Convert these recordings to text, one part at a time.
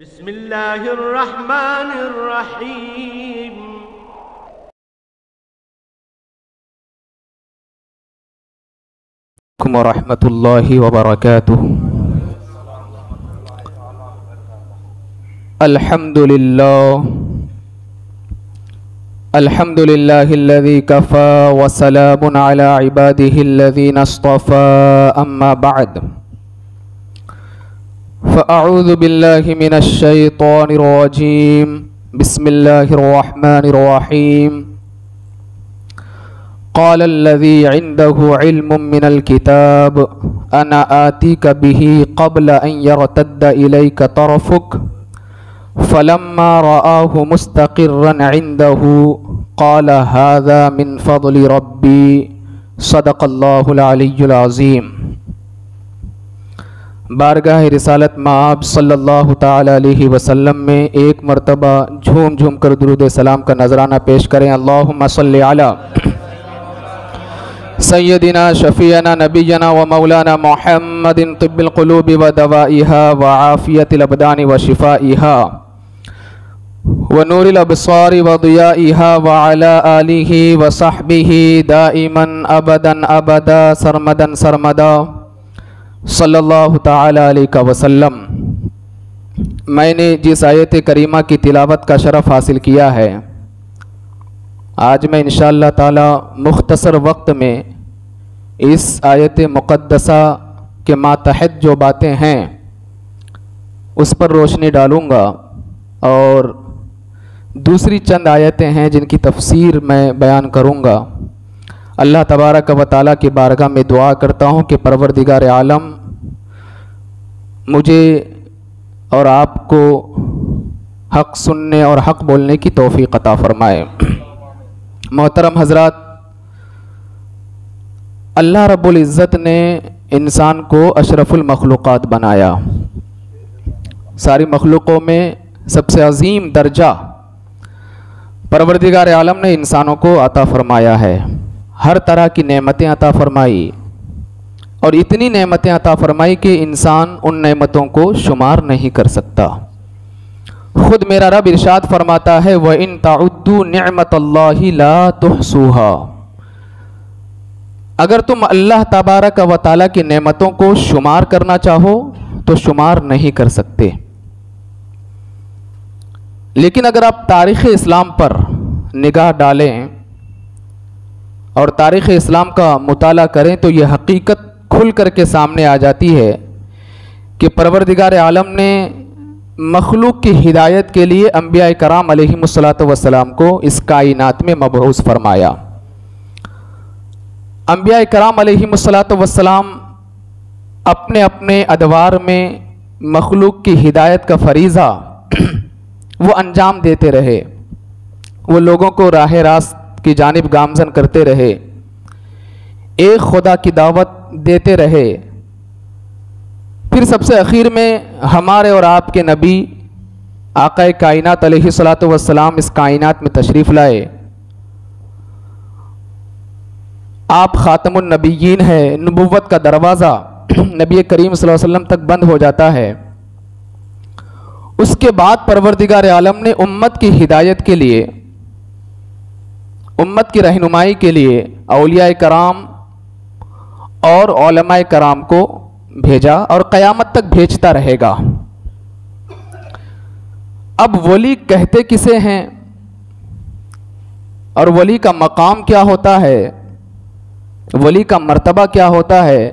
بسم اللہ الرحمن الرحیم ورحمۃ اللہ وبرکاتہ۔ الحمد للہ الذی کفی وسلام علی عباده الذین اصطفی، اما بعد فاعوذ باللہ من الشیطان الرجیم، بسم اللہ الرحمن الرحیم۔ قال الذي عنده علم من الكتاب أنا آتيك به قبل أن يرتد إليك طرفك فلما رآه مستقرا عنده قال هذا من فضل ربي صدق الله العلي العظيم۔ بارگاہ رسالت مآب صلی اللہ تعالی علیہ وسلم میں ایک مرتبہ جھوم جھوم کر درود سلام کا نذرانہ پیش کریں۔ اللہم صلی علی سیدنا شفیعنا نبینا و مولانا محمد طب القلوب و دوائها و عافیت الابدان و شفائها و نور الابصار و ضیائها و علی آلہ و صحبہ دائما ابدا ابدا سرمدا سرمدا صلی اللہ تعالی علیہ وسلم۔ میں نے جس آیت کریمہ کی تلاوت کا شرف حاصل کیا ہے، آج میں انشاءاللہ تعالی مختصر وقت میں اس آیت مقدسہ کے ماتحت جو باتیں ہیں اس پر روشنی ڈالوں گا، اور دوسری چند آیتیں ہیں جن کی تفسیر میں بیان کروں گا۔ اللہ تبارک و تعالیٰ کی بارگاہ میں دعا کرتا ہوں کہ پروردگار عالم مجھے اور آپ کو حق سننے اور حق بولنے کی توفیق عطا فرمائے۔ محترم حضرات، اللہ رب العزت نے انسان کو اشرف المخلوقات بنایا۔ ساری مخلوقوں میں سب سے عظیم درجہ پروردگار عالم نے انسانوں کو عطا فرمایا ہے۔ ہر طرح کی نعمتیں عطا فرمائی، اور اتنی نعمتیں عطا فرمائی کہ انسان ان نعمتوں کو شمار نہیں کر سکتا۔ خود میرا رب ارشاد فرماتا ہے وَإِن تَعُدُّوا نِعْمَةَ اللَّهِ لَا تُحْصُوهَا۔ اگر تم اللہ تبارک و تعالیٰ کی نعمتوں کو شمار کرنا چاہو تو شمار نہیں کر سکتے۔ لیکن اگر آپ تاریخ اسلام پر نگاہ ڈالیں اور تاریخ اسلام کا مطالعہ کریں تو یہ حقیقت کھل کر کے سامنے آ جاتی ہے کہ پروردگار عالم نے مخلوق کی ہدایت کے لیے انبیاء کرام علیہم السلام کو اس کائنات میں مبعوث فرمایا۔ انبیاء کرام علیہم السلام اپنے اپنے ادوار میں مخلوق کی ہدایت کا فریضہ وہ انجام دیتے رہے، وہ لوگوں کو راہ راست کی جانب گامزن کرتے رہے، ایک خدا کی دعوت دیتے رہے۔ پھر سب سے اخیر میں ہمارے اور آپ کے نبی آقا کائنات علیہ السلام اس کائنات میں تشریف لائے۔ آپ خاتم النبیین ہے، نبوت کا دروازہ نبی کریم صلی اللہ علیہ وسلم تک بند ہو جاتا ہے۔ اس کے بعد پروردگار عالم نے امت کی ہدایت کے لیے، امت کی رہنمائی کے لیے اولیاء کرام اور علماء کرام کو بھیجا، اور قیامت تک بھیجتا رہے گا۔ اب ولی کہتے کسے ہیں اور ولی کا مقام کیا ہوتا ہے، ولی کا مرتبہ کیا ہوتا ہے،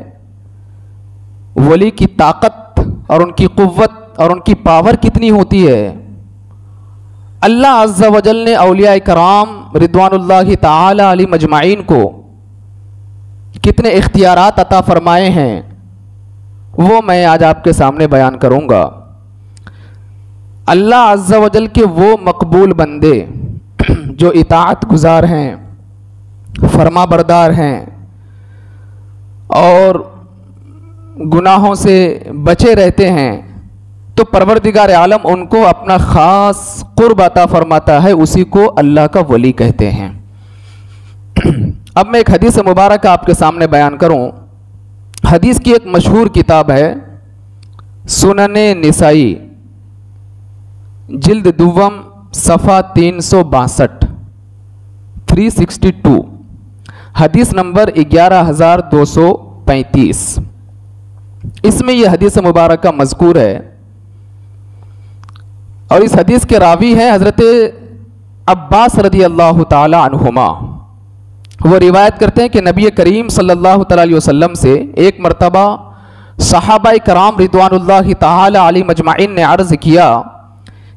ولی کی طاقت اور ان کی قوت اور ان کی پاور کتنی ہوتی ہے، اللہ عز و جل نے اولیاء کرام رضوان اللہ تعالی علیہ مجمعین کو کتنے اختیارات عطا فرمائے ہیں، وہ میں آج آپ کے سامنے بیان کروں گا۔ اللہ عز و جل کے وہ مقبول بندے جو اطاعت گزار ہیں، فرما بردار ہیں اور گناہوں سے بچے رہتے ہیں، تو پروردگار عالم ان کو اپنا خاص قرب عطا فرماتا ہے، اسی کو اللہ کا ولی کہتے ہیں۔ اب میں ایک حدیث مبارکہ آپ کے سامنے بیان کروں۔ حدیث کی ایک مشہور کتاب ہے سنن نسائی، جلد دوم صفحہ 362 حدیث نمبر 11235. اس میں یہ حدیث مبارکہ مذکور ہے اور اس حدیث کے راوی ہیں حضرت عباس رضی اللہ تعالی عنہما. وہ روایت کرتے ہیں کہ نبی کریم صلی اللہ تعالی علیہ وسلم سے ایک مرتبہ صحابہ کرام رضوان اللہ تعالی علیہ مجمعین نے عرض کیا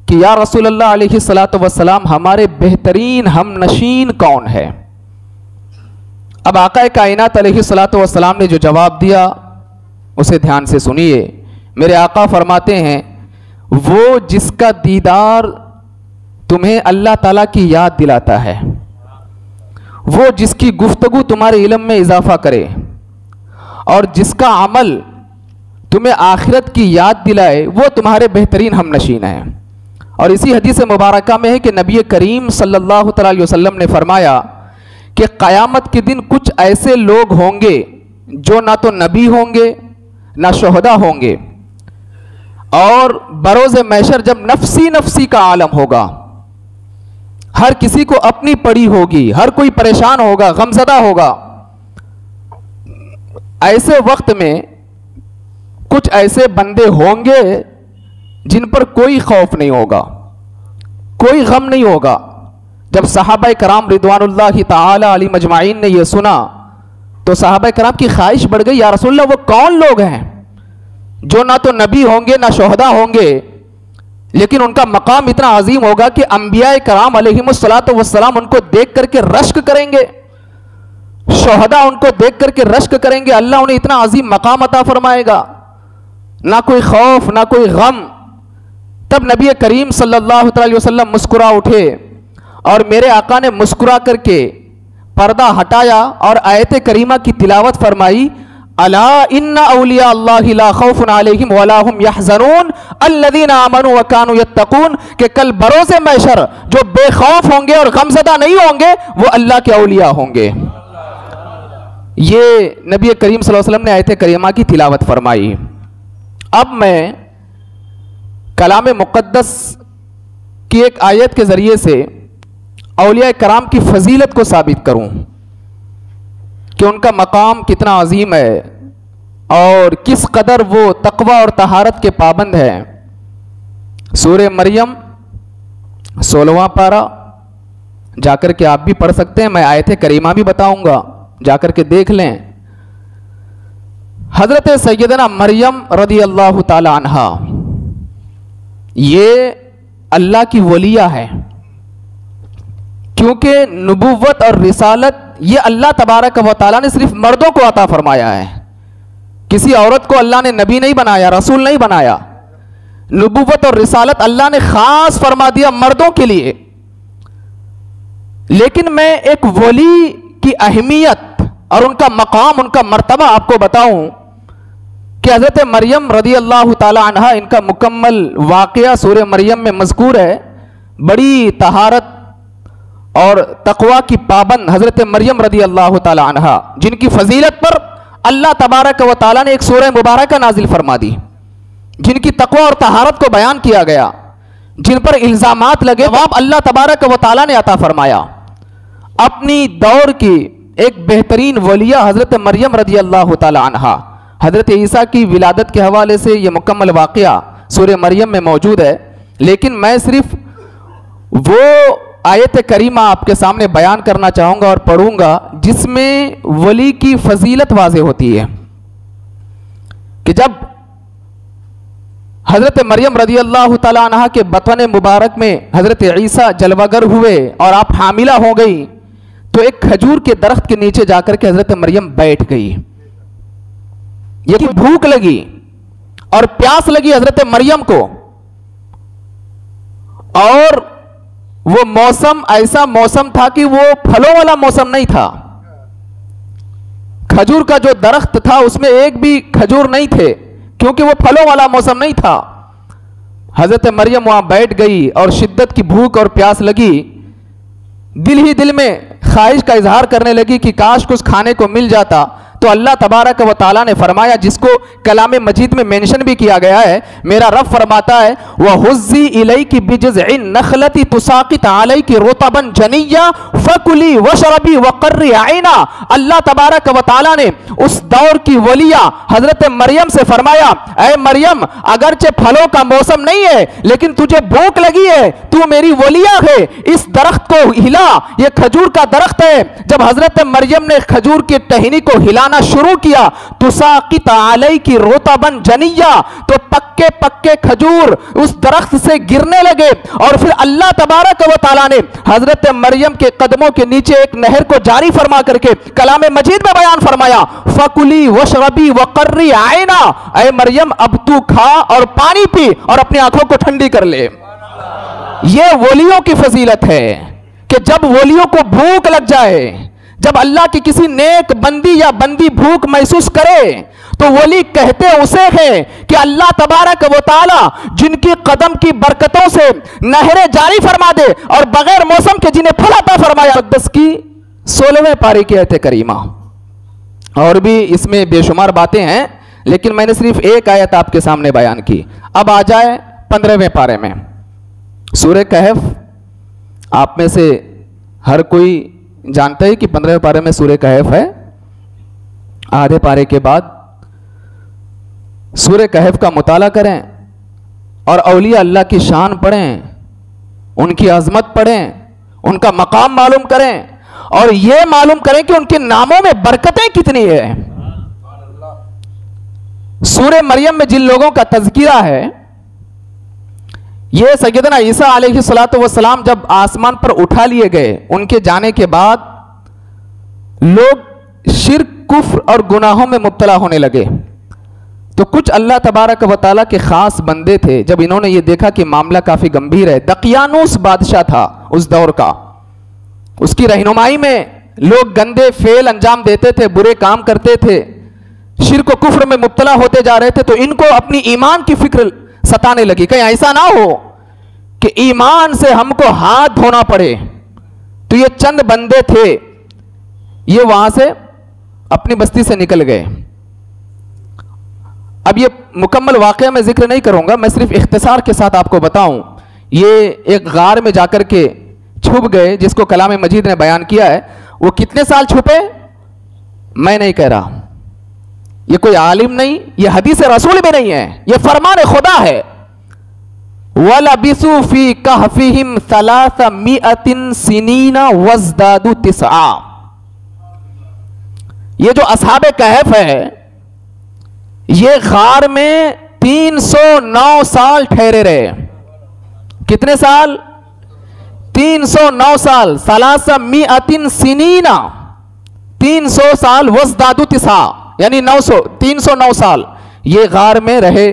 کہ یا رسول اللہ علیہ الصلوۃ والسلام ہمارے بہترین ہم نشین کون ہے؟ اب آقا کائنات علیہ الصلوۃ والسلام نے جو جواب دیا اسے دھیان سے سنیے. میرے آقا فرماتے ہیں وہ جس کا دیدار تمہیں اللہ تعالیٰ کی یاد دلاتا ہے، وہ جس کی گفتگو تمہارے علم میں اضافہ کرے، اور جس کا عمل تمہیں آخرت کی یاد دلائے، وہ تمہارے بہترین ہم نشین ہیں. اور اسی حدیث مبارکہ میں ہے کہ نبی کریم صلی اللہ تعالی علیہ وسلم نے فرمایا کہ قیامت کے دن کچھ ایسے لوگ ہوں گے جو نہ تو نبی ہوں گے نہ شہداء ہوں گے، اور بروز محشر جب نفسی نفسی کا عالم ہوگا، ہر کسی کو اپنی پڑی ہوگی، ہر کوئی پریشان ہوگا، غمزدہ ہوگا، ایسے وقت میں کچھ ایسے بندے ہوں گے جن پر کوئی خوف نہیں ہوگا، کوئی غم نہیں ہوگا. جب صحابہ کرام رضوان اللہ تعالی علیہ مجمعین نے یہ سنا تو صحابہ کرام کی خواہش بڑھ گئی، یا رسول اللہ وہ کون لوگ ہیں جو نہ تو نبی ہوں گے نہ شہداء ہوں گے لیکن ان کا مقام اتنا عظیم ہوگا کہ انبیاء کرام علیہم الصلوۃ والسلام ان کو دیکھ کر کے رشک کریں گے، شہداء ان کو دیکھ کر کے رشک کریں گے، اللہ انہیں اتنا عظیم مقام عطا فرمائے گا، نہ کوئی خوف نہ کوئی غم. تب نبی کریم صلی اللہ علیہ وسلم مسکرا اٹھے اور میرے آقا نے مسکرا کر کے پردہ ہٹایا اور آیت کریمہ کی تلاوت فرمائی، الا ان اولیاء اللہ لا خوف علیہم ولا هم يحزنون الذین آمنوا وكانوا يتقون، کہ کل بروز محشر جو بے خوف ہوں گے اور غمزدہ نہیں ہوں گے وہ اللہ کے اولیاء ہوں گے. یہ نبی کریم صلی اللہ علیہ وسلم نے آیت کریمہ کی تلاوت فرمائی. اب میں کلام مقدس کی ایک آیت کے ذریعے سے اولیاء کرام کی فضیلت کو ثابت کروں کہ ان کا مقام کتنا عظیم ہے اور کس قدر وہ تقوی اور طہارت کے پابند ہیں. سورہ مریم 16واں پارہ جا کر کے آپ بھی پڑھ سکتے ہیں، میں آیت کریمہ بھی بتاؤں گا، جا کر کے دیکھ لیں. حضرت سیدنا مریم رضی اللہ تعالی عنہا یہ اللہ کی ولیہ ہے، کیونکہ نبوت اور رسالت یہ اللہ تبارک و تعالیٰ نے صرف مردوں کو عطا فرمایا ہے، کسی عورت کو اللہ نے نبی نہیں بنایا، رسول نہیں بنایا. نبوت اور رسالت اللہ نے خاص فرما دیا مردوں کے لیے. لیکن میں ایک ولی کی اہمیت اور ان کا مقام، ان کا مرتبہ آپ کو بتاؤں کہ حضرت مریم رضی اللہ تعالی عنہ ان کا مکمل واقعہ سورہ مریم میں مذکور ہے. بڑی طہارت اور تقوی کی پابند حضرت مریم رضی اللہ تعالی عنہ، جن کی فضیلت پر اللہ تبارک و تعالیٰ نے ایک سورہ مبارکہ نازل فرما دی، جن کی تقوی اور طہارت کو بیان کیا گیا، جن پر الزامات لگے جواب اللہ تبارک و تعالیٰ نے عطا فرمایا. اپنی دور کی ایک بہترین ولیہ حضرت مریم رضی اللہ تعالی عنہ، حضرت عیسیٰ کی ولادت کے حوالے سے یہ مکمل واقعہ سورہ مریم میں موجود ہے، لیکن میں صرف وہ آیت کریمہ آپ کے سامنے بیان کرنا چاہوں گا اور پڑھوں گا جس میں ولی کی فضیلت واضح ہوتی ہے کہ جب حضرت مریم رضی اللہ تعالی عنہ کے بطن مبارک میں حضرت عیسیٰ جلوہ گر ہوئے اور آپ حاملہ ہو گئی تو ایک کھجور کے درخت کے نیچے جا کر کے حضرت مریم بیٹھ گئی. یہ بھوک لگی اور پیاس لگی حضرت مریم کو، اور وہ موسم ایسا موسم تھا کہ وہ پھلوں والا موسم نہیں تھا. کھجور کا جو درخت تھا اس میں ایک بھی کھجور نہیں تھے کیونکہ وہ پھلوں والا موسم نہیں تھا. حضرت مریم وہاں بیٹھ گئی اور شدت کی بھوک اور پیاس لگی، دل ہی دل میں خواہش کا اظہار کرنے لگی کہ کاش کچھ کھانے کو مل جاتا تو اللہ تبارک و تعالیٰ نے فرمایا، جس کو کلام مجید میں مینشن بھی کیا گیا ہے، میرا رب فرماتا ہے وَحُزِّي إِلَيْكِ بِجِذْعِ النَّخْلَةِ تُسَاقِطْ عَلَيْكِ رُطَبًا جَنِيًّا فَكُلِي وَاشْرَبِي وَقَرِّي عَيْنًا۔ اللہ تبارک و تعالیٰ نے اس دور کی ولیہ حضرت مریم سے فرمایا، اے مریم اگرچہ پھلوں کا موسم نہیں ہے لیکن تجھے بھوک لگی ہے، تو میری ولیہ ہے، اس درخت کو ہلا، یہ کھجور کا درخت ہے۔ جب حضرت مریم نے کھجور کی ٹہنی کو ہلانا شروع کیا، تساقط علیک رطبا جنیا، تو پکے پکے کھجور اس درخت سے گرنے لگے، اور پھر اللہ تبارک و تعالیٰ نے حضرت مریم کے قدموں کے نیچے ایک نہر کو جاری فرما کر کے کلام مجید میں بیان فرمایا، فَكُلِي وَاشْرَبِي وَقَرِّي عَيْنًا، اے مریم اب تو کھا اور پانی پی اور اپنی آنکھوں کو ٹھنڈی کر لے۔ یہ ولیوں کی فضیلت ہے کہ جب ولیوں کو بھوک لگ جائے، جب اللہ کی کسی نیک بندی یا بندی بھوک محسوس کرے تو ولی کہتے اسے ہیں کہ اللہ تبارک و تعالی جن کی قدم کی برکتوں سے نہریں جاری فرما دے اور بغیر موسم کے جنہیں پھل عطا فرمایا۔ مقدس کی 16ویں پارے کی آیت کریمہ، اور بھی اس میں بے شمار باتیں ہیں لیکن میں نے صرف ایک آیت آپ کے سامنے بیان کی۔ اب آ جائے 15ویں پارے میں، سورہ کہف۔ آپ میں سے ہر کوئی جانتا ہے کہ 15ویں پارے میں سورہ کہف ہے۔ آدھے پارے کے بعد سورہ کہف کا مطالعہ کریں اور اولیاء اللہ کی شان پڑھیں، ان کی عظمت پڑھیں، ان کا مقام معلوم کریں، اور یہ معلوم کریں کہ ان کے ناموں میں برکتیں کتنی ہیں۔ سورہ مریم میں جن لوگوں کا تذکرہ ہے، یہ سیدنا عیسیٰ علیہ السلام جب آسمان پر اٹھا لیے گئے، ان کے جانے کے بعد لوگ شرک، کفر اور گناہوں میں مبتلا ہونے لگے، تو کچھ اللہ تبارک و تعالیٰ کے خاص بندے تھے، جب انہوں نے یہ دیکھا کہ معاملہ کافی گمبھیر ہے، دقیانوس بادشاہ تھا اس دور کا، اس کی رہنمائی میں لوگ گندے فعل انجام دیتے تھے، برے کام کرتے تھے، شرک و کفر میں مبتلا ہوتے جا رہے تھے، تو ان کو اپنی ایمان کی فکر ستانے لگی، کہیں ایسا نہ ہو کہ ایمان سے ہم کو ہاتھ دھونا پڑے۔ تو یہ چند بندے تھے، یہ وہاں سے اپنی بستی سے نکل گئے۔ اب یہ مکمل واقعہ میں ذکر نہیں کروں گا، میں صرف اختصار کے ساتھ آپ کو بتاؤں۔ یہ ایک غار میں جا کر کے چھپ گئے، جس کو کلام مجید نے بیان کیا ہے۔ وہ کتنے سال چھپے میں نہیں کہہ رہا، یہ کوئی عالم نہیں، یہ حدیث رسول بھی نہیں ہے، یہ فرمان خدا ہے۔ وَلَبِثُوا فِي كَهْفِهِمْ 300 سِنِينَ وَازْدَادُوا 9۔ یہ جو اصحاب کہف ہے، یہ غار میں 309 سال ٹھہرے رہے۔ کتنے سال؟ 309 سال۔ 300 سنین، 300 سال، وزدادو 9، یعنی 309 سال یہ غار میں رہے۔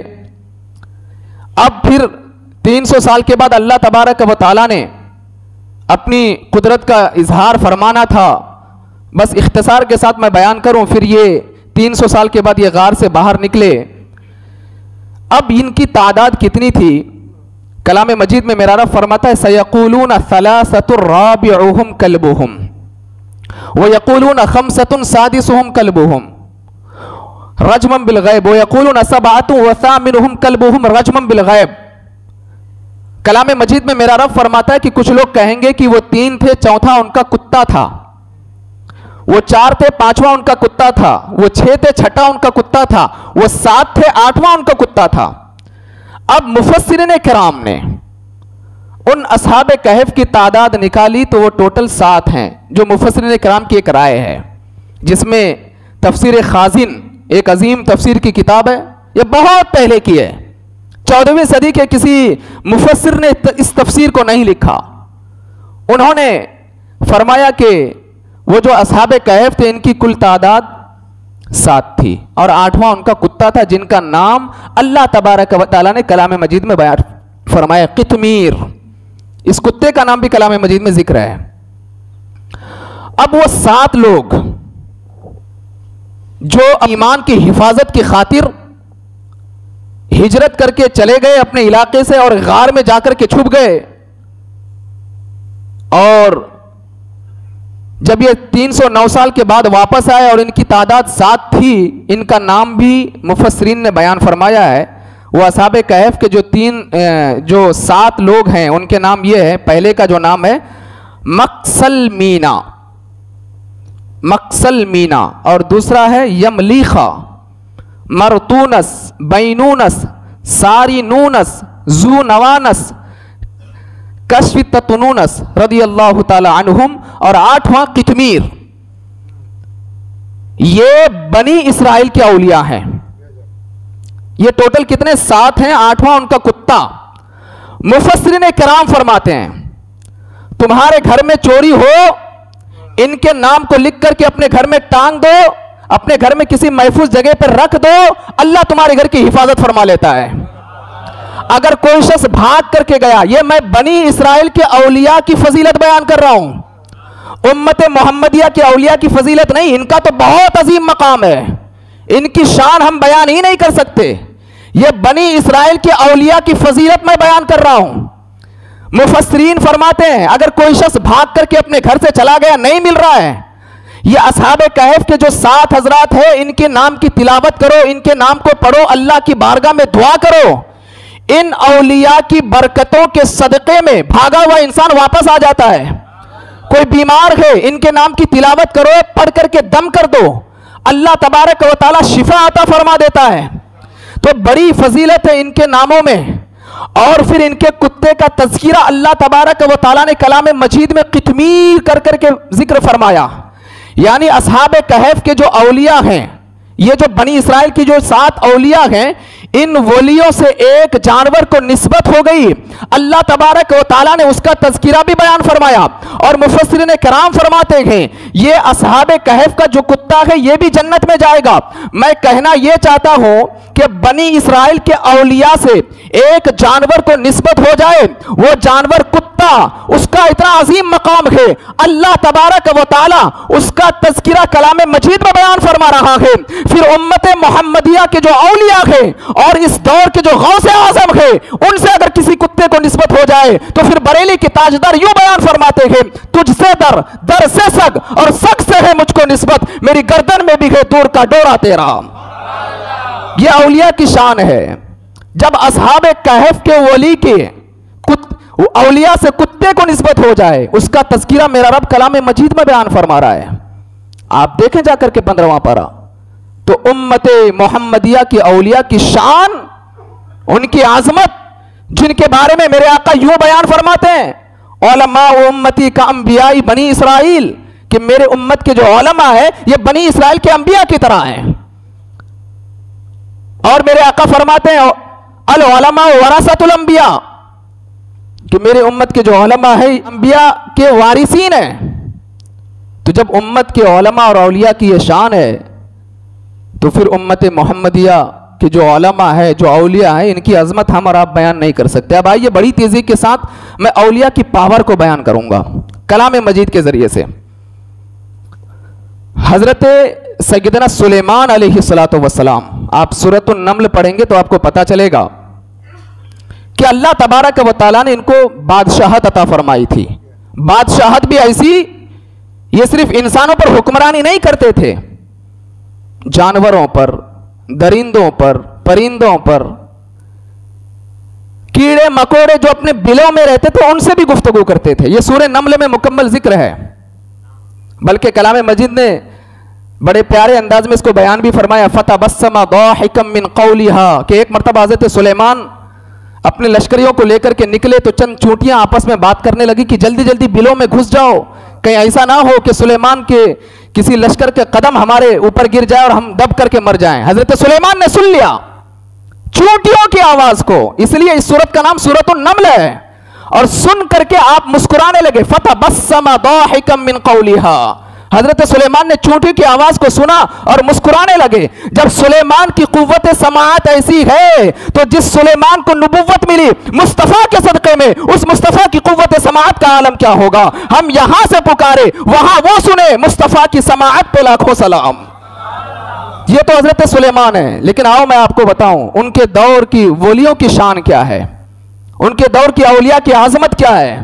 اب پھر 300 سال کے بعد اللہ تبارک و تعالیٰ نے اپنی قدرت کا اظہار فرمانا تھا، بس اختصار کے ساتھ میں بیان کروں، پھر یہ 300 سال کے بعد یہ غار سے باہر نکلے۔ اب ان کی تعداد کتنی تھی؟ کلام مجید میں میرا رب فرماتا ہے سَيَقُولُونَ ثَلَاثَةٌ رَابِعُهُمْ كَلْبُهُمْ وَيَقُولُونَ خَمْسَةٌ سَادِسُهُمْ كَلْبُهُمْ رَجْمًا بِالْغَيْبِ وَيَقُولُونَ سَبْعَةٌ وَثَامِنُهُمْ كَلْبُهُمْ رَجْمًا بِالْغَيْبِ۔ کلام مجید میں میرا رب فرماتا ہے کہ کچھ لوگ کہیں گے کہ وہ 3 تھے، چوتھا ان کا کتا تھا، وہ 4 تھے، 5واں ان کا کتا تھا، وہ 6 تھے، 6واں ان کا کتا تھا، وہ 7 تھے، 8واں ان کا کتا تھا۔ اب مفسرین کرام نے ان اصحاب کہف کی تعداد نکالی تو وہ ٹوٹل 7 ہیں، جو مفسرین کرام کی ایک رائے ہے، جس میں تفسیر خازن ایک عظیم تفسیر کی کتاب ہے، یہ بہت پہلے کی ہے، 14ویں صدی کے کسی مفسر نے اس تفسیر کو نہیں لکھا۔ انہوں نے فرمایا کہ وہ جو اصحاب کہف تھے ان کی کل تعداد 7 تھی، اور 8واں ان کا کتا تھا، جن کا نام اللہ تبارک و تعالیٰ نے کلام مجید میں بیان فرمایا، قطمیر۔ اس کتے کا نام بھی کلام مجید میں ذکر ہے۔ اب وہ 7 لوگ جو ایمان کی حفاظت کی خاطر ہجرت کر کے چلے گئے اپنے علاقے سے اور غار میں جا کر کے چھپ گئے، اور جب یہ 309 سال کے بعد واپس آئے اور ان کی تعداد 7 تھی، ان کا نام بھی مفسرین نے بیان فرمایا ہے. وہ اصحاب کہف کے جو 7 لوگ ہیں ان کے نام یہ ہے. پہلے کا جو نام ہے مقسل مینا، اور دوسرا ہے یملیخا، مرتونس، بینونس، ساری نونس، زو نوانس، کشف تتنونس رضی اللہ تعالی عنہم، اور 8واں قطمیر. یہ بنی اسرائیل کے اولیاء ہیں. یہ ٹوٹل کتنے؟ 7 ہیں، 8واں ان کا کتا. مفسرین کرام فرماتے ہیں تمہارے گھر میں چوری ہو، ان کے نام کو لکھ کر کے اپنے گھر میں ٹانگ دو، اپنے گھر میں کسی محفوظ جگہ پر رکھ دو، اللہ تمہارے گھر کی حفاظت فرما لیتا ہے. اگر کوئی شخص بھاگ کر کے گیا، یہ میں بنی اسرائیل کے اولیاء کی فضیلت بیان کر رہا ہوں، امت محمدیہ کے اولیاء کی فضیلت نہیں. ان کا تو بہت عظیم مقام ہے، ان کی شان ہم بیان ہی نہیں کر سکتے. یہ بنی اسرائیل کے اولیاء کی فضیلت میں بیان کر رہا ہوں. مفسرین فرماتے ہیں اگر کوئی شخص بھاگ کر کے اپنے گھر سے چلا گیا، نہیں مل رہا ہے، یہ اصحاب کہف کے جو 7 حضرات ہیں ان کے نام کی تلاوت کرو، ان کے نام کو پڑھو، اللہ کی بارگاہ میں دعا کرو. ان اولیاء کی برکتوں کے صدقے میں بھاگا ہوا انسان واپس آ جاتا ہے. کوئی بیمار ہے، ان کے نام کی تلاوت کرو، پڑھ کر کے دم کر دو، اللہ تبارک و تعالی شفا عطا فرما دیتا ہے. تو بڑی فضیلت ہے ان کے ناموں میں. اور پھر ان کے کتے کا تذکرہ اللہ تبارک و تعالی نے کلام مجید میں قطمیر کر کر کے ذکر فرمایا. یعنی اصحاب کہف کے جو اولیاء ہیں، یہ جو بنی اسرائیل کی جو 7 اولیاء ہیں، ان ولیوں سے ایک جانور کو نسبت ہو گئی. اللہ تبارک و تعالیٰ نے اس کا تذکرہ بھی بیان فرمایا. اور مفسرین کرام فرماتے ہیں یہ اصحاب کہف کا جو کتا ہے یہ بھی جنت میں جائے گا. میں کہنا یہ چاہتا ہوں کہ بنی اسرائیل کے اولیاء سے ایک جانور کو نسبت ہو جائے، وہ جانور کتا، اس کا اتنا عظیم مقام ہے، اللہ تبارک و تعالیٰ اس کا تذکرہ کلام مجید میں بیان فرما رہا ہے. پھر امت محمدیہ کے جو اولیاء ہیں اور اس دور کے جو غوث اعظم ہیں، ان سے اگر کسی کتے کو نسبت ہو جائے تو پھر بریلی کے تاجدار یوں بیان فرماتے ہیں تجھ سے در سے سگ، اور سگ سے ہے مجھ کو نسبت، میری گردن میں بھی ہے دور کا ڈورا تیرا. یہ اولیاء کی شان ہے. جب اصحاب کہف کے ولی کے اولیاء سے کتے کو نسبت ہو جائے، اس کا تذکرہ میرا رب کلام مجید میں بیان فرما رہا ہے. آپ دیکھیں جا کر کے 15واں پارہ. تو امت محمدیہ کی اولیاء کی شان، ان کی عظمت، جن کے بارے میں میرے آقا یوں بیان فرماتے ہیں علماء امتی کا انبیاء بنی اسرائیل، کہ میرے امت کے جو علماء ہیں یہ بنی اسرائیل کے انبیاء کی طرح ہیں. اور میرے آقا فرماتے ہیں العلماء ورثۃ الانبیاء، کہ میرے امت کے جو علماء ہیں انبیاء کے وارثین ہیں. تو جب امت کے علماء اور اولیاء کی یہ شان ہے تو پھر امت محمدیہ کے جو علماء ہے، جو اولیاء ہیں، ان کی عظمت ہم اور آپ بیان نہیں کر سکتے. اب آئیے بڑی تیزی کے ساتھ میں اولیاء کی پاور کو بیان کروں گا کلام مجید کے ذریعے سے. حضرت سیدنا سلیمان علیہ السلام، آپ سورۃ النمل پڑھیں گے تو آپ کو پتا چلے گا کہ اللہ تبارک و تعالیٰ نے ان کو بادشاہت عطا فرمائی تھی. بادشاہت بھی ایسی، یہ صرف انسانوں پر حکمرانی نہیں کرتے تھے، جانوروں پر، درندوں پر، پرندوں پر، کیڑے مکوڑے جو اپنے بلوں میں رہتے تھے ان سے بھی گفتگو کرتے تھے. یہ سورہ نمل میں مکمل ذکر ہے. بلکہ کلام مجید نے بڑے پیارے انداز میں اس کو بیان بھی فرمایا فَتَبَسَّمَ ضَاحِكًا مِّن قَوْلِهَا، کہ ایک مرتبہ حضرت سلیمان اپنے لشکریوں کو لے کر کے نکلے تو چند چونٹیاں آپس میں بات کرنے لگی کہ جلدی جلدی بلوں میں گھس جاؤ، کہیں ایسا نہ ہو کہ سلیمان کے کسی لشکر کے قدم ہمارے اوپر گر جائے اور ہم دب کر کے مر جائیں. حضرت سلیمان نے سن لیا چونٹیوں کی آواز کو، اس لیے اس سورت کا نام سورۃ النمل ہے. اور سن کر کے آپ مسکرانے لگے فَتَبَسَّمَ ضَاحِكًا مِّن قَوْلِهَا. حضرت سلیمان نے چونٹی کی آواز کو سنا اور مسکرانے لگے. جب سلیمان کی قوت سماعت ایسی ہے تو جس سلیمان کو نبوت ملی مصطفیٰ کے صدقے میں، اس مصطفیٰ کی قوت سماعت کا عالم کیا ہوگا. ہم یہاں سے پکارے وہاں وہ سنے، مصطفیٰ کی سماعت پہ لاکھوں سلام. یہ تو حضرت سلیمان ہے. لیکن آؤ میں آپ کو بتاؤں ان کے دور کی ولیوں کی شان کیا ہے، ان کے دور کی اولیاء کی عظمت کیا ہے.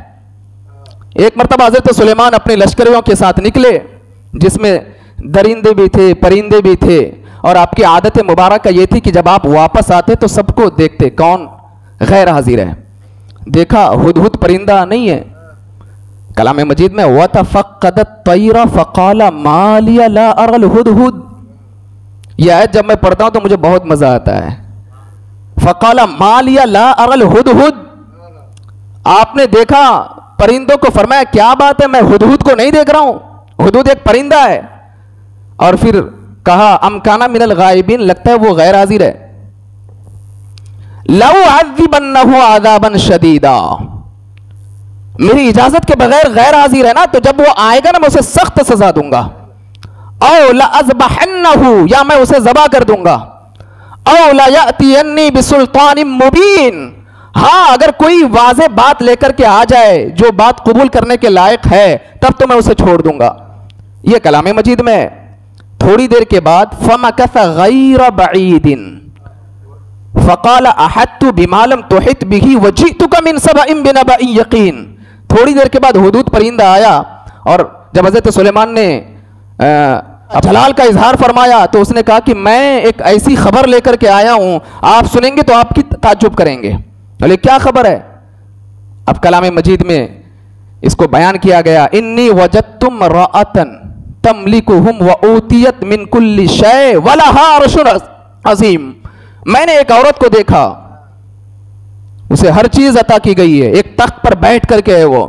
ایک مرتبہ حضرت سلیمان اپنے لشکریوں کے ساتھ نکلے جس میں درندے بھی تھے پرندے بھی تھے، اور آپ کی عادت مبارکہ یہ تھی کہ جب آپ واپس آتے تو سب کو دیکھتے کون غیر حاضر ہے. دیکھا ہدہد پرندہ نہیں ہے. کلام مجید میں وَتَفَقَّدَ الطَّيْرَ فَقَالَ مَا لِيَ لَا أَرَى الْهُدْهُدْ، یہ آیت جب میں پڑھتا ہوں تو مجھے بہت مزہ آتا ہے. فَقَالَ مَا لِيَ لَا أَرَى الْهُدْهُدْ، آپ نے دیکھا پرندوں کو، فرمایا کیا بات ہے میں ہدہد کو نہیں دیکھ رہا ہوں؟ ہدہد ایک پرندہ ہے. اور پھر کہا ام کانا من الغائبین، لگتا ہے وہ غیر حاضر ہے. لو عذبنہ عذابا شدیدا، میری اجازت کے بغیر غیر حاضر ہے نا، تو جب وہ آئے گا نا میں اسے سخت سزا دوں گا. او لأذبحنہ، یا میں اسے ذبح کر دوں گا. او لیأتینی بسلطان مبین، ہاں اگر کوئی واضح بات لے کر کے آ جائے جو بات قبول کرنے کے لائق ہے تب تو میں اسے چھوڑ دوں گا. یہ کلام مجید میں. تھوڑی دیر کے بعد فَمَكَثَ غَيْرَ بَعِيدٍ فَقَالَ أَحَطْتُ بِمَا لَمْ تُحِطْ بِهِ وَجِئْتُكَ مِنْ سَبَإٍ بِنَبَإٍ یقین. تھوڑی دیر کے بعد ہدہد پرندہ آیا، اور جب حضرت سلیمان نے جلال کا اظہار فرمایا تو اس نے کہا کہ میں ایک ایسی خبر لے کر کے آیا ہوں، آپ سنیں گے تو آپ کی تعجب کریں گے. بولے کیا خبر ہے؟ اب کلام مجید میں اس کو بیان کیا گیا، انی وجدت امرأۃ تملکہم وأوتیت من کل شیء ولہا عرش عظیم. میں نے ایک عورت کو دیکھا، اسے ہر چیز عطا کی گئی ہے، ایک تخت پر بیٹھ کر کے ہے وہ.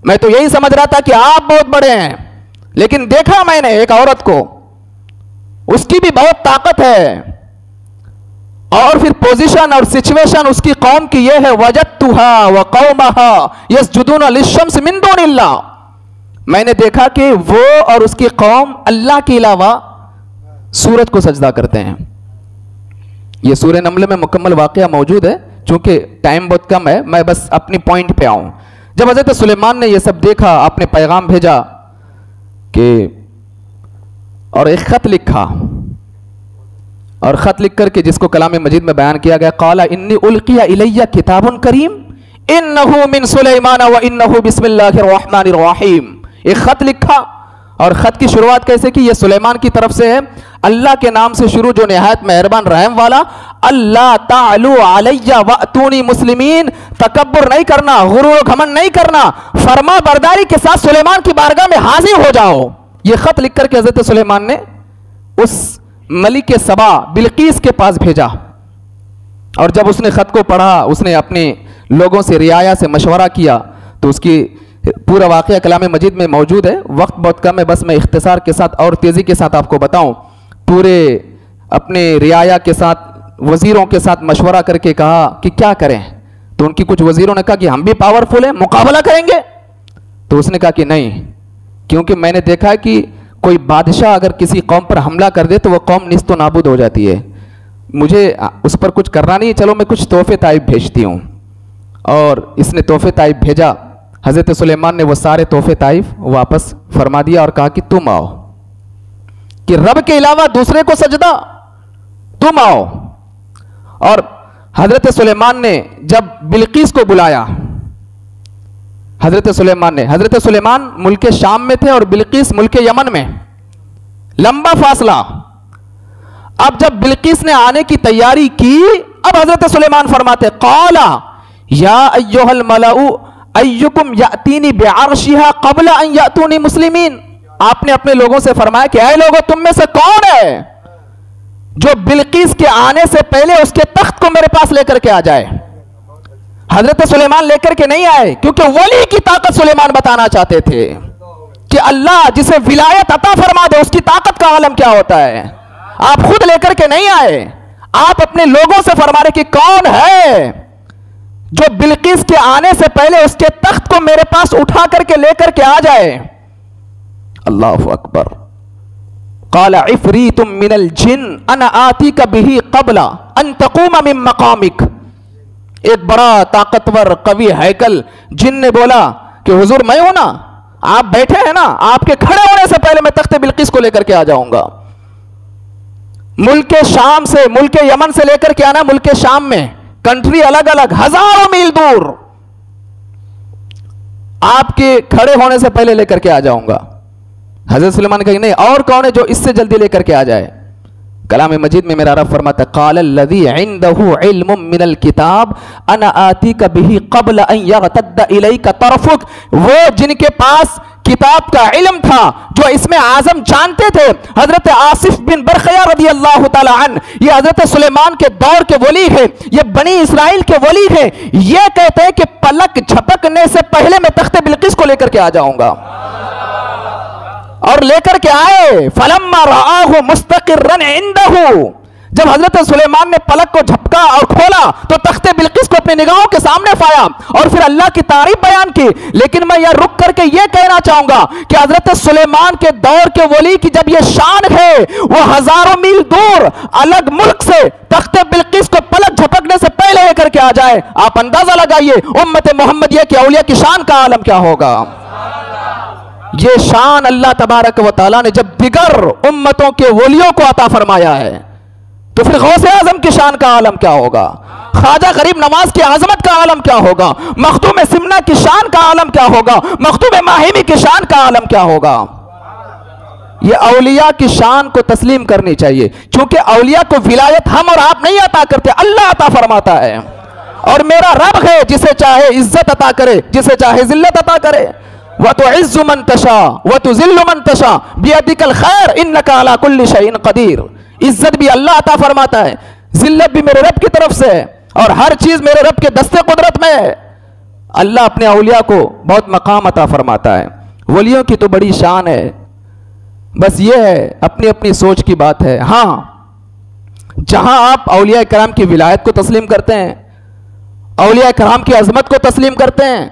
میں تو یہی سمجھ رہا تھا کہ آپ بہت بڑے ہیں، لیکن دیکھا میں نے ایک عورت کو، اس کی بھی بہت طاقت ہے. اور پھر پوزیشن اور سچویشن اس کی قوم کی یہ ہے، وجدتها وقومها يسجدون للشمس من دون اللہ. میں نے دیکھا کہ وہ اور اس کی قوم اللہ کے علاوہ سورج کو سجدہ کرتے ہیں. یہ سورہ نمل میں مکمل واقعہ موجود ہے، چونکہ ٹائم بہت کم ہے میں بس اپنی پوائنٹ پہ آؤں. جب حضرت سلیمان نے یہ سب دیکھا، آپ نے پیغام بھیجا کہ اور ایک خط لکھا، اور خط لکھ کر کے جس کو کلام مجید میں بیان کیا گیا، قال انی القی الی کتاب کریم انہ من سلیمان و انہ بسم اللہ الرحمن الرحیم. ایک خط لکھا، اور خط کی شروعات کیسے کی؟ یہ سلیمان کی طرف سے ہے، اللہ کے نام سے شروع جو نہایت مہربان رحم والا. اللہ تعالو علی واتونی مسلمین، تکبر نہیں کرنا، غرور و گھمنڈ نہیں کرنا، فرما برداری کے ساتھ سلیمان کی بارگاہ میں حاضر ہو جاؤ. یہ خط لکھ کر کے حضرت سلیمان نے اس ملک سبا بلقیس کے پاس بھیجا. اور جب اس نے خط کو پڑھا، اس نے اپنے لوگوں سے رعایا سے مشورہ کیا، تو اس کی پورا واقعہ کلام مجید میں موجود ہے. وقت بہت کم ہے، بس میں اختصار کے ساتھ اور تیزی کے ساتھ آپ کو بتاؤں. پورے اپنے رعایا کے ساتھ، وزیروں کے ساتھ مشورہ کر کے کہا کہ کیا کریں. تو ان کی کچھ وزیروں نے کہا کہ ہم بھی پاورفل ہیں، مقابلہ کریں گے. تو اس نے کہا کہ نہیں، کیونکہ میں نے دیکھا ہے کہ کوئی بادشاہ اگر کسی قوم پر حملہ کر دے تو وہ قوم نیست و نابود ہو جاتی ہے، مجھے اس پر کچھ کرنا نہیں، چلو میں کچھ تحفے طائف بھیجتی ہوں. اور اس نے تحفے طائف بھیجا. حضرت سلیمان نے وہ سارے تحفے طائف واپس فرما دیا اور کہا کہ تم آؤ، کہ رب کے علاوہ دوسرے کو سجدہ، تم آؤ. اور حضرت سلیمان نے جب بلقیس کو بلایا، حضرت سلیمان ملک شام میں تھے اور بلقیس ملک یمن میں، لمبا فاصلہ. اب جب بلقیس نے آنے کی تیاری کی، اب حضرت سلیمان فرماتے قال یا ایھا الملأ ایکم یاتینی بعرشھا قبل ان یاتونی مسلمین. آپ نے اپنے لوگوں سے فرمایا کہ اے لوگوں، تم میں سے کون ہے جو بلقیس کے آنے سے پہلے اس کے تخت کو میرے پاس لے کر کے آ جائے. حضرت سلیمان لے کر کے نہیں آئے، کیونکہ ولی کی طاقت سلیمان بتانا چاہتے تھے کہ اللہ جسے ولایت عطا فرما دے اس کی طاقت کا عالم کیا ہوتا ہے. آپ خود لے کر کے نہیں آئے، آپ اپنے لوگوں سے فرما رہے کہ کون ہے جو بلقیس کے آنے سے پہلے اس کے تخت کو میرے پاس اٹھا کر کے لے کر کے آ جائے. اللہ اکبر. قال عفریت من الجن انا آتیک به قبل ان تقوم من مقامک. ایک بڑا طاقتور قوی ہیکل جن نے بولا کہ حضور میں ہوں نا، آپ بیٹھے ہیں نا، آپ کے کھڑے ہونے سے پہلے میں تخت بلقیس کو لے کر کے آ جاؤں گا. ملک شام سے، ملک یمن سے لے کر کے آنا ملک شام میں، کنٹری الگ الگ، ہزاروں میل دور. آپ کے کھڑے ہونے سے پہلے لے کر کے آ جاؤں گا. حضرت سلیمان کہیں نہیں اور کون ہے جو اس سے جلدی لے کر کے آ جائے. کلام مجید میں میرا رب فرماتا ہے قال الذی عنده علم من الکتاب انا آتیک به قبل ان یغتد الیک طرفک. وہ جن کے پاس کتاب کا علم تھا، جو اس میں اعظم جانتے تھے، حضرت آصف بن برخیہ رضی اللہ تعالی عنہ، یہ حضرت سلیمان کے دور کے ولی ہے، یہ بنی اسرائیل کے ولی ہے، یہ کہتے ہیں کہ پلک جھپکنے سے پہلے میں تخت بلقیس کو لے کر کے آ جاؤں گا. اور لے کر کے آئے. فلما رآہ مستقرا عنده، جب حضرت سلیمان نے پلک کو جھپکا اور کھولا تو تخت بلقیس کو اپنی نگاہوں کے سامنے پایا اور پھر اللہ کی تعریف بیان کی. لیکن میں یہ رک کر کے یہ کہنا چاہوں گا کہ حضرت سلیمان کے دور کے ولی کی جب یہ شان ہے، وہ ہزاروں میل دور الگ ملک سے تخت بلقیس کو پلک جھپکنے سے پہلے لے کر کے آ جائے. آپ اندازہ لگائیے امت محمدیہ کے اولیاء کی شان کا عالم کیا ہوگا. یہ شان اللہ تبارک و تعالیٰ نے جب دیگر امتوں کے ولیوں کو عطا فرمایا ہے تو پھر غوث اعظم کی شان کا عالم کیا ہوگا، خواجہ غریب نواز کی عظمت کا عالم کیا ہوگا، مخدوم سمنہ کی شان کا عالم کیا ہوگا، مخدوم ماہمی کی شان کا عالم کیا ہوگا. یہ اولیاء کی شان کو تسلیم کرنی چاہیے، کیونکہ اولیاء کو ولایت ہم اور آپ نہیں عطا کرتے، اللہ عطا فرماتا ہے. اور میرا رب ہے جسے چاہے عزت عطا کرے، جسے چاہے ذلت عطا کرے. وَتُعِزُّ مَن تَشَاءُ وَتُذِلُّ مَن تَشَاءُ بِيَدِكَ الْخَيْرُ إِنَّكَ عَلَى كُلِّ شَيْءٍ قَدِيرٌ. عزت بھی اللہ عطا فرماتا ہے، ذلت بھی میرے رب کی طرف سے ہے، اور ہر چیز میرے رب کے دستے قدرت میں ہے. اللہ اپنے اولیاء کو بہت مقام عطا فرماتا ہے. ولیوں کی تو بڑی شان ہے، بس یہ ہے اپنی اپنی سوچ کی بات ہے. ہاں جہاں آپ اولیاء کرام کی ولایت کو تسلیم کرتے ہیں، اولیاء کرام کی عظمت کو تسلیم کرتے ہیں،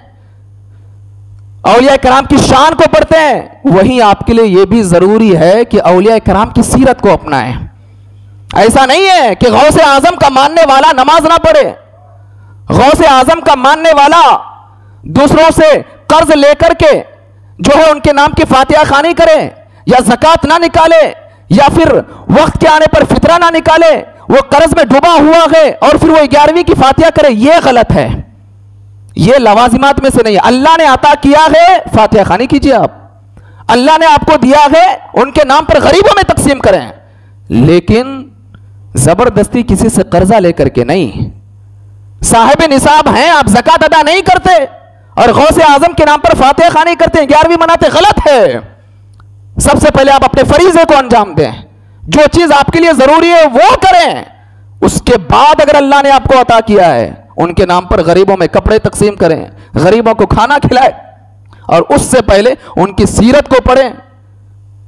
اولیاء کرام کی شان کو پڑھتے ہیں، وہیں آپ کے لیے یہ بھی ضروری ہے کہ اولیاء کرام کی سیرت کو اپنائیں. ایسا نہیں ہے کہ غوث اعظم کا ماننے والا نماز نہ پڑھے، غوث اعظم کا ماننے والا دوسروں سے قرض لے کر کے جو ہے ان کے نام کی فاتحہ خوانی کرے، یا زکوٰۃ نہ نکالے، یا پھر وقت کے آنے پر فطرہ نہ نکالے، وہ قرض میں ڈوبا ہوا ہے اور پھر وہ 11ویں کی فاتحہ کرے. یہ غلط ہے، یہ لوازمات میں سے نہیں ہے. اللہ نے عطا کیا ہے، فاتحہ خوانی کیجئے. آپ اللہ نے آپ کو دیا ہے، ان کے نام پر غریبوں میں تقسیم کریں، لیکن زبردستی کسی سے قرضہ لے کر کے نہیں. صاحب نصاب ہیں، آپ زکوٰۃ ادا نہیں کرتے اور غوث اعظم کے نام پر فاتحہ خوانی کرتے ہیں، 11ویں مناتے، غلط ہے. سب سے پہلے آپ اپنے فریضے کو انجام دیں، جو چیز آپ کے لیے ضروری ہے وہ کریں. اس کے بعد اگر اللہ نے آپ کو عطا کیا ہے، ان کے نام پر غریبوں میں کپڑے تقسیم کریں، غریبوں کو کھانا کھلائیں، اور اس سے پہلے ان کی سیرت کو پڑھیں،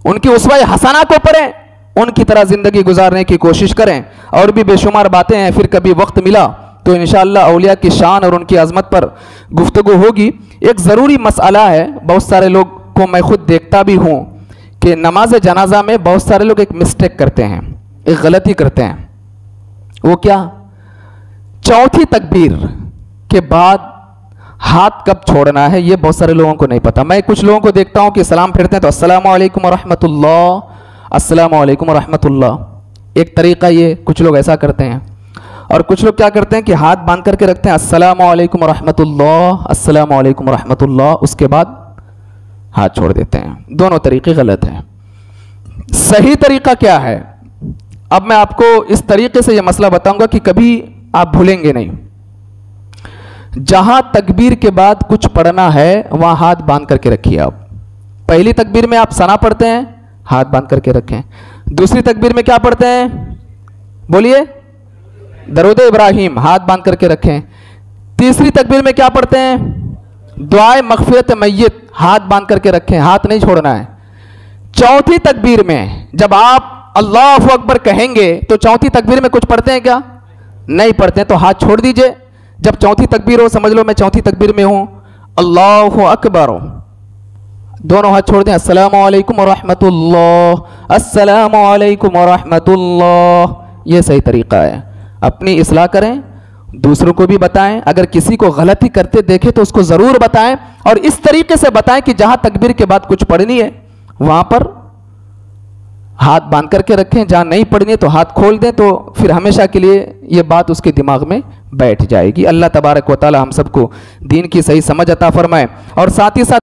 ان کی اسوہ حسنہ کو پڑھیں، ان کی طرح زندگی گزارنے کی کوشش کریں. اور بھی بے شمار باتیں ہیں، پھر کبھی وقت ملا تو انشاءاللہ اولیاء کی شان اور ان کی عظمت پر گفتگو ہوگی. ایک ضروری مسئلہ ہے، بہت سارے لوگ کو میں خود دیکھتا بھی ہوں کہ نماز جنازہ میں بہت سارے لوگ ایک مسٹیک کرتے ہیں، ایک غلطی کرتے ہیں. وہ کیا؟ چوتھی تکبیر کے بعد ہاتھ کب چھوڑنا ہے یہ بہت سارے لوگوں کو نہیں پتا. میں کچھ لوگوں کو دیکھتا ہوں کہ سلام پھیرتے ہیں تو السلام علیکم ورحمۃ اللہ، السلام علیکم ورحمۃ اللہ. ایک طریقہ یہ، کچھ لوگ ایسا کرتے ہیں. اور کچھ لوگ کیا کرتے ہیں کہ ہاتھ باندھ کر کے رکھتے ہیں السلام علیکم ورحمۃ اللہ، السلام علیکم ورحمۃ اللہ، اس کے بعد ہاتھ چھوڑ دیتے ہیں. دونوں طریقے غلط ہیں. صحیح طریقہ کیا ہے؟ اب میں آپ کو اس طریقے سے یہ مسئلہ بتاؤں گا کہ کبھی آپ بھولیں گے نہیں. جہاں تکبیر کے بعد کچھ پڑھنا ہے وہاں ہاتھ باندھ کر کے رکھیے. آپ پہلی تکبیر میں آپ ثنا پڑھتے ہیں، ہاتھ باندھ کر کے رکھیں. دوسری تکبیر میں کیا پڑھتے ہیں؟ بولیے، درود ابراہیم، ہاتھ باندھ کر کے رکھیں. تیسری تکبیر میں کیا پڑھتے ہیں؟ دعائے مغفرت میت، ہاتھ باندھ کر کے رکھیں، ہاتھ نہیں چھوڑنا ہے. چوتھی تکبیر میں جب آپ اللہ اکبر کہیں گے تو چوتھی تکبیر میں کچھ پڑھتے ہیں کیا؟ نہیں پڑھتے ہیں، تو ہاتھ چھوڑ دیجئے. جب چوتھی تکبیر ہو سمجھ لو میں چوتھی تکبیر میں ہوں، اللہ اکبر، دونوں ہاتھ چھوڑ دیں. السلام علیکم ورحمۃ اللہ، السلام علیکم ورحمۃ اللہ. یہ صحیح طریقہ ہے. اپنی اصلاح کریں، دوسروں کو بھی بتائیں. اگر کسی کو غلطی کرتے دیکھیں تو اس کو ضرور بتائیں، اور اس طریقے سے بتائیں کہ جہاں تکبیر کے بعد کچھ پڑھنی ہے وہاں پر ہاتھ باندھ کر کے رکھیں، جہاں نہیں پڑھنی ہے تو ہاتھ کھول دیں. تو پھر ہمیشہ کے لیے یہ بات اس کے دماغ میں بیٹھ جائے گی۔ اللہ تبارک و تعالی ہم سب کو دین کی صحیح سمجھ عطا فرمائے، اور ساتھ ہی ساتھ